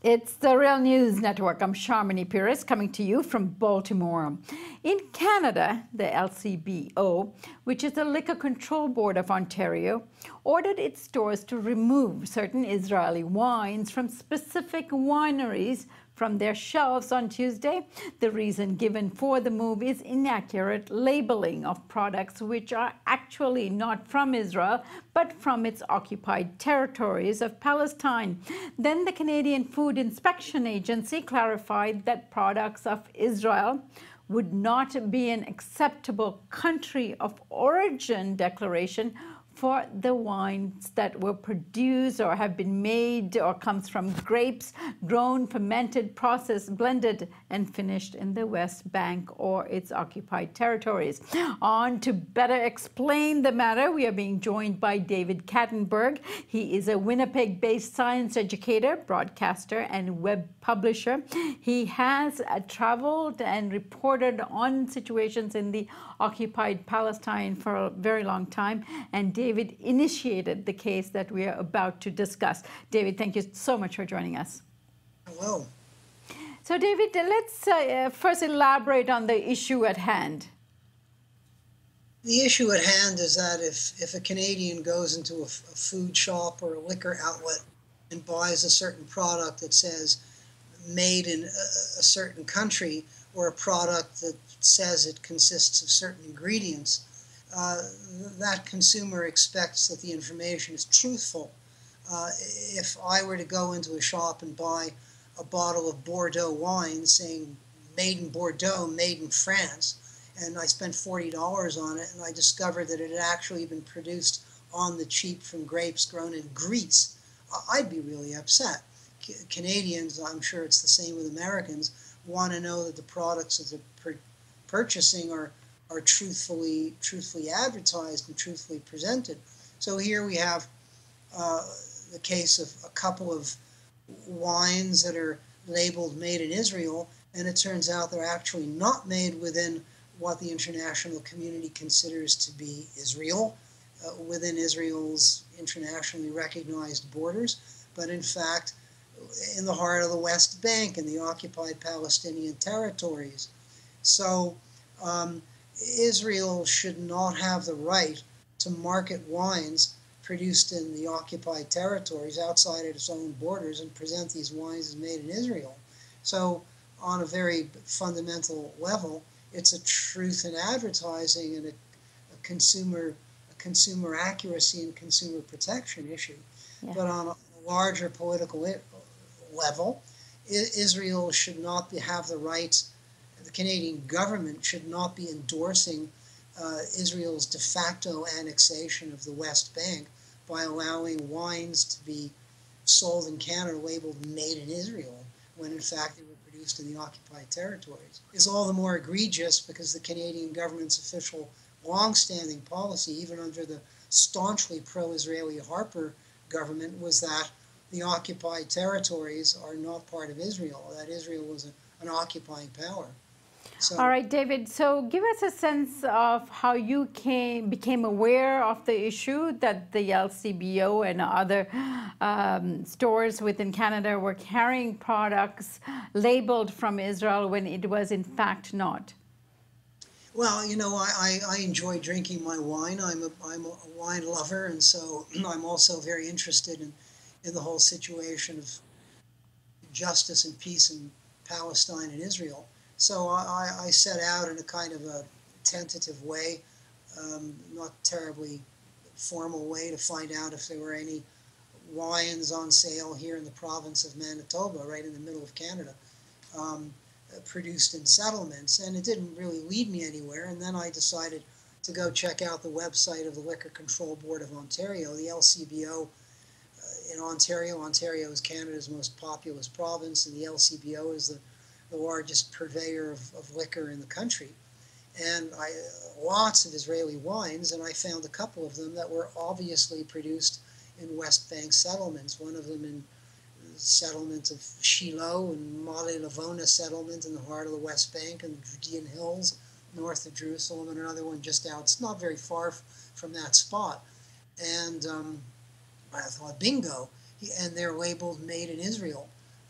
It's the Real News Network. I'm Sharmini Pires coming to you from Baltimore. In Canada, the LCBO, which is the Liquor Control Board of Ontario, ordered its stores to remove certain Israeli wines from specific wineries from their shelves on Tuesday. The reason given for the move is inaccurate labeling of products which are actually not from Israel, but from its occupied territories of Palestine. Then the Canadian Food Inspection Agency clarified that products of Israel would not be an acceptable country of origin declaration for the wines that were produced or have been made or comes from grapes grown, fermented, processed, blended, and finished in the West Bank or its occupied territories. On to better explain the matter, we are being joined by David Kattenburg. He is a Winnipeg-based science educator, broadcaster, and web publisher. He has traveled and reported on situations in the occupied Palestine for a very long time, and David initiated the case that we are about to discuss. David, thank you so much for joining us. Hello. So, David, let's first elaborate on the issue at hand. The issue at hand is that if a Canadian goes into a food shop or a liquor outlet and buys a certain product that says made in a certain country, or a product that says it consists of certain ingredients, that consumer expects that the information is truthful. If I were to go into a shop and buy a bottle of Bordeaux wine saying made in Bordeaux, made in France, and I spent $40 on it, and I discovered that it had actually been produced on the cheap from grapes grown in Greece, I'd be really upset. Canadians, I'm sure it's the same with Americans, want to know that the products that they're purchasing are truthfully advertised and truthfully presented. So here we have the case of a couple of wines that are labeled made in Israel, and it turns out they're actually not made within what the international community considers to be Israel, within Israel's internationally recognized borders, but in fact in the heart of the West Bank and the occupied Palestinian territories. So Israel should not have the right to market wines produced in the occupied territories outside of its own borders and present these wines as made in Israel. So on a very fundamental level, it's a truth in advertising and a consumer accuracy and consumer protection issue. Yeah. But on a larger political level, Israel should not have the rights, the Canadian government should not be endorsing Israel's de facto annexation of the West Bank by allowing wines to be sold in Canada labeled made in Israel, when in fact they were produced in the occupied territories. It's all the more egregious because the Canadian government's official long-standing policy, even under the staunchly pro-Israeli Harper government, was that the occupied territories are not part of Israel, that Israel was an occupying power. So, all right, David, so give us a sense of how you became aware of the issue that the LCBO and other stores within Canada were carrying products labeled from Israel when it was in fact not. Well, you know, I enjoy drinking my wine. I'm a wine lover, and so I'm also very interested in the whole situation of justice and peace in Palestine and Israel. So I set out in a kind of a tentative way, not terribly formal way, to find out if there were any wines on sale here in the province of Manitoba, right in the middle of Canada, produced in settlements. And it didn't really lead me anywhere. And then I decided to go check out the website of the Liquor Control Board of Ontario, the LCBO. In Ontario, Ontario is Canada's most populous province, and the LCBO is the largest purveyor of liquor in the country. And lots of Israeli wines, and I found a couple of them that were obviously produced in West Bank settlements. One of them in the settlement of Shiloh and Male Lavona settlement in the heart of the West Bank and the Judean Hills north of Jerusalem, and another one just out. It's not very far from that spot. And I thought, bingo, and they're labeled made in Israel.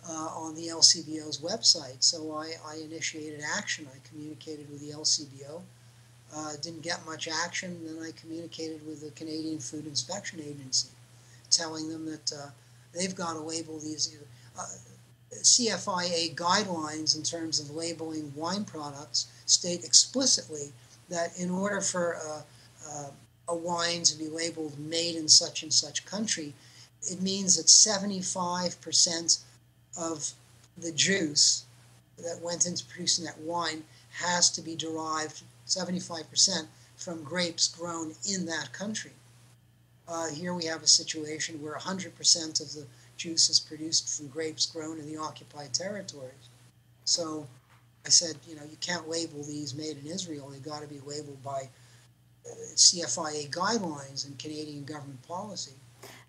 on the LCBO's website. So I initiated action. I communicated with the LCBO. Didn't get much action. Then I communicated with the Canadian Food Inspection Agency, telling them that they've got to label these CFIA guidelines in terms of labeling wine products state explicitly that in order for a wine to be labeled made in such and such country, it means that 75% of the juice that went into producing that wine has to be derived 75% from grapes grown in that country. Here we have a situation where 100% of the juice is produced from grapes grown in the occupied territories. So I said, you can't label these made in Israel. They've got to be labeled by CFIA guidelines and Canadian government policy.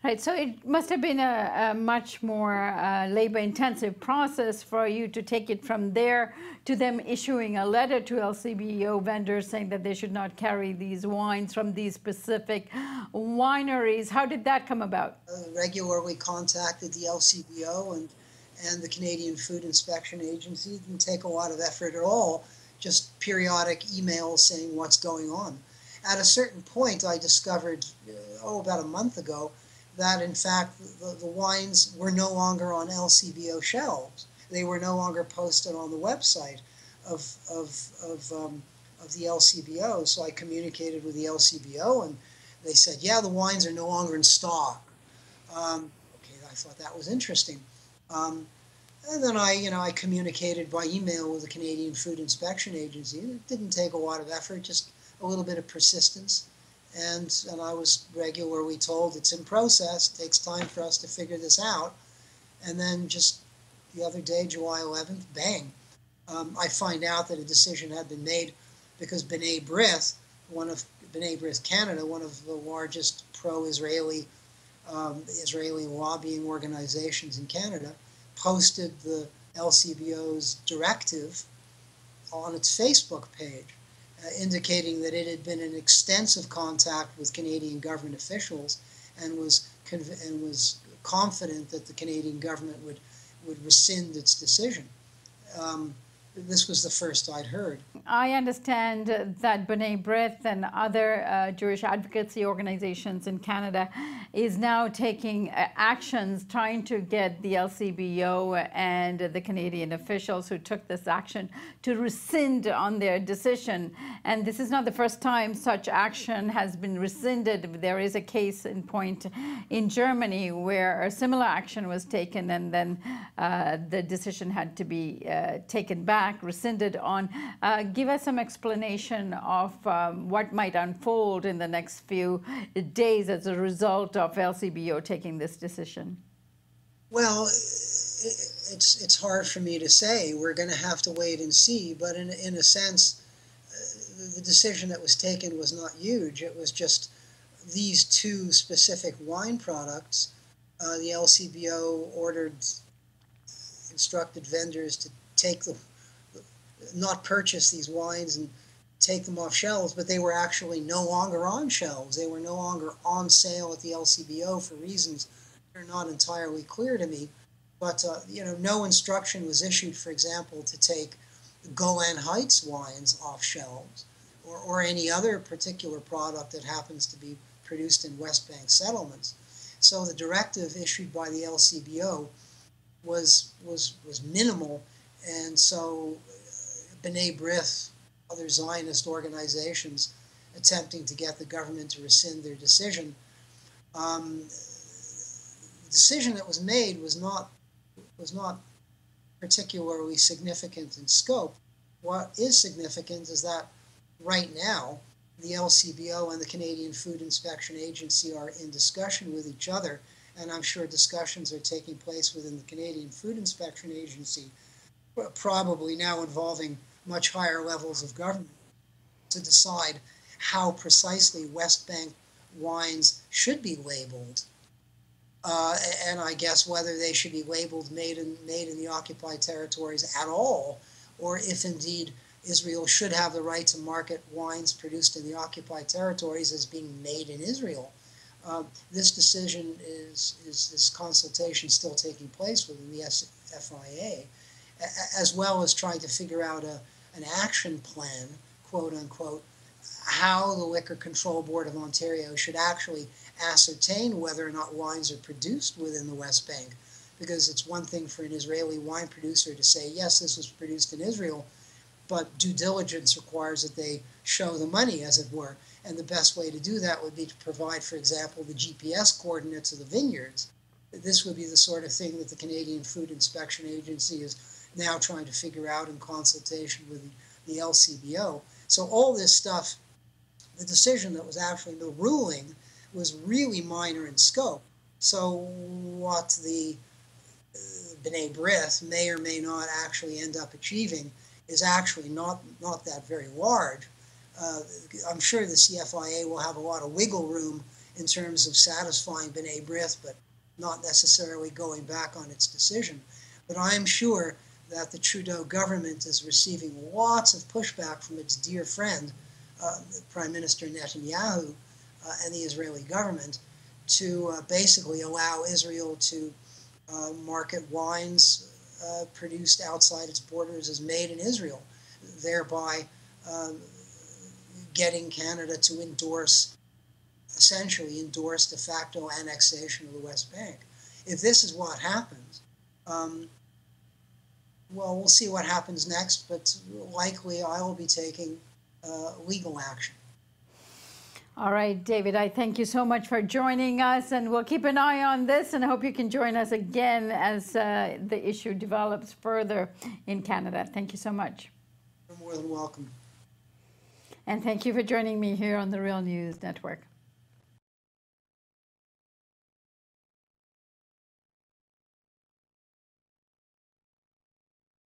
Right, so it must have been a much more labor-intensive process for you to take it from there to them issuing a letter to LCBO vendors saying that they should not carry these wines from these specific wineries. How did that come about? Regularly contacted the LCBO and the Canadian Food Inspection Agency. It didn't take a lot of effort at all, just periodic emails saying what's going on. At a certain point, I discovered, about a month ago, that in fact the wines were no longer on LCBO shelves. They were no longer posted on the website of the LCBO. So I communicated with the LCBO, and they said, yeah, the wines are no longer in stock. Okay, I thought that was interesting. And then I communicated by email with the Canadian Food Inspection Agency. It didn't take a lot of effort, just a little bit of persistence. And I was regularly told it's in process, it takes time for us to figure this out. And then just the other day, July 11th, bang. I find out that a decision had been made because B'nai B'rith, B'nai B'rith Canada, one of the largest pro-Israeli Israeli lobbying organizations in Canada, posted the LCBO's directive on its Facebook page, indicating that it had been in extensive contact with Canadian government officials and was confident that the Canadian government would rescind its decision. This was the first I'd heard. I understand that B'nai B'rith and other Jewish advocacy organizations in Canada is now taking actions trying to get the LCBO and the Canadian officials who took this action to rescind on their decision. And this is not the first time such action has been rescinded. There is a case in point in Germany where a similar action was taken, and then the decision had to be taken back, rescinded on. Give us some explanation of what might unfold in the next few days as a result of LCBO taking this decision. Well, it's hard for me to say. We're going to have to wait and see. But in a sense, the decision that was taken was not huge. It was just these two specific wine products. The LCBO instructed vendors to not purchase these wines and take them off shelves, but they were actually no longer on shelves. They were no longer on sale at the LCBO for reasons that are not entirely clear to me. But no instruction was issued, for example, to take Golan Heights wines off shelves or any other particular product that happens to be produced in West Bank settlements. So the directive issued by the LCBO was minimal, and so B'nai B'rith, other Zionist organizations attempting to get the government to rescind their decision. The decision that was made was not particularly significant in scope. What is significant is that right now the LCBO and the Canadian Food Inspection Agency are in discussion with each other, and I'm sure discussions are taking place within the Canadian Food Inspection Agency, probably now involving much higher levels of government, to decide how precisely West Bank wines should be labeled. And I guess whether they should be labeled made in the occupied territories at all, or if indeed Israel should have the right to market wines produced in the occupied territories as being made in Israel. This decision is this consultation still taking place within the FIA, as well as trying to figure out an action plan, quote unquote, how the Liquor Control Board of Ontario should actually ascertain whether or not wines are produced within the West Bank. Because it's one thing for an Israeli wine producer to say, yes, this was produced in Israel, but due diligence requires that they show the money, as it were. And the best way to do that would be to provide, for example, the GPS coordinates of the vineyards. This would be the sort of thing that the Canadian Food Inspection Agency is now trying to figure out in consultation with the LCBO. So all this stuff, the decision that was actually the ruling was really minor in scope. So what the B'nai B'rith may or may not actually end up achieving is actually not that very large. I'm sure the CFIA will have a lot of wiggle room in terms of satisfying B'nai B'rith, but not necessarily going back on its decision. But I'm sure that the Trudeau government is receiving lots of pushback from its dear friend, Prime Minister Netanyahu, and the Israeli government to basically allow Israel to market wines produced outside its borders as made in Israel, thereby getting Canada to essentially endorse de facto annexation of the West Bank. If this is what happens, well, we'll see what happens next, but likely I will be taking legal action. All right, David, I thank you so much for joining us, and we'll keep an eye on this and hope you can join us again as the issue develops further in Canada. Thank you so much. You're more than welcome. And thank you for joining me here on the Real News Network.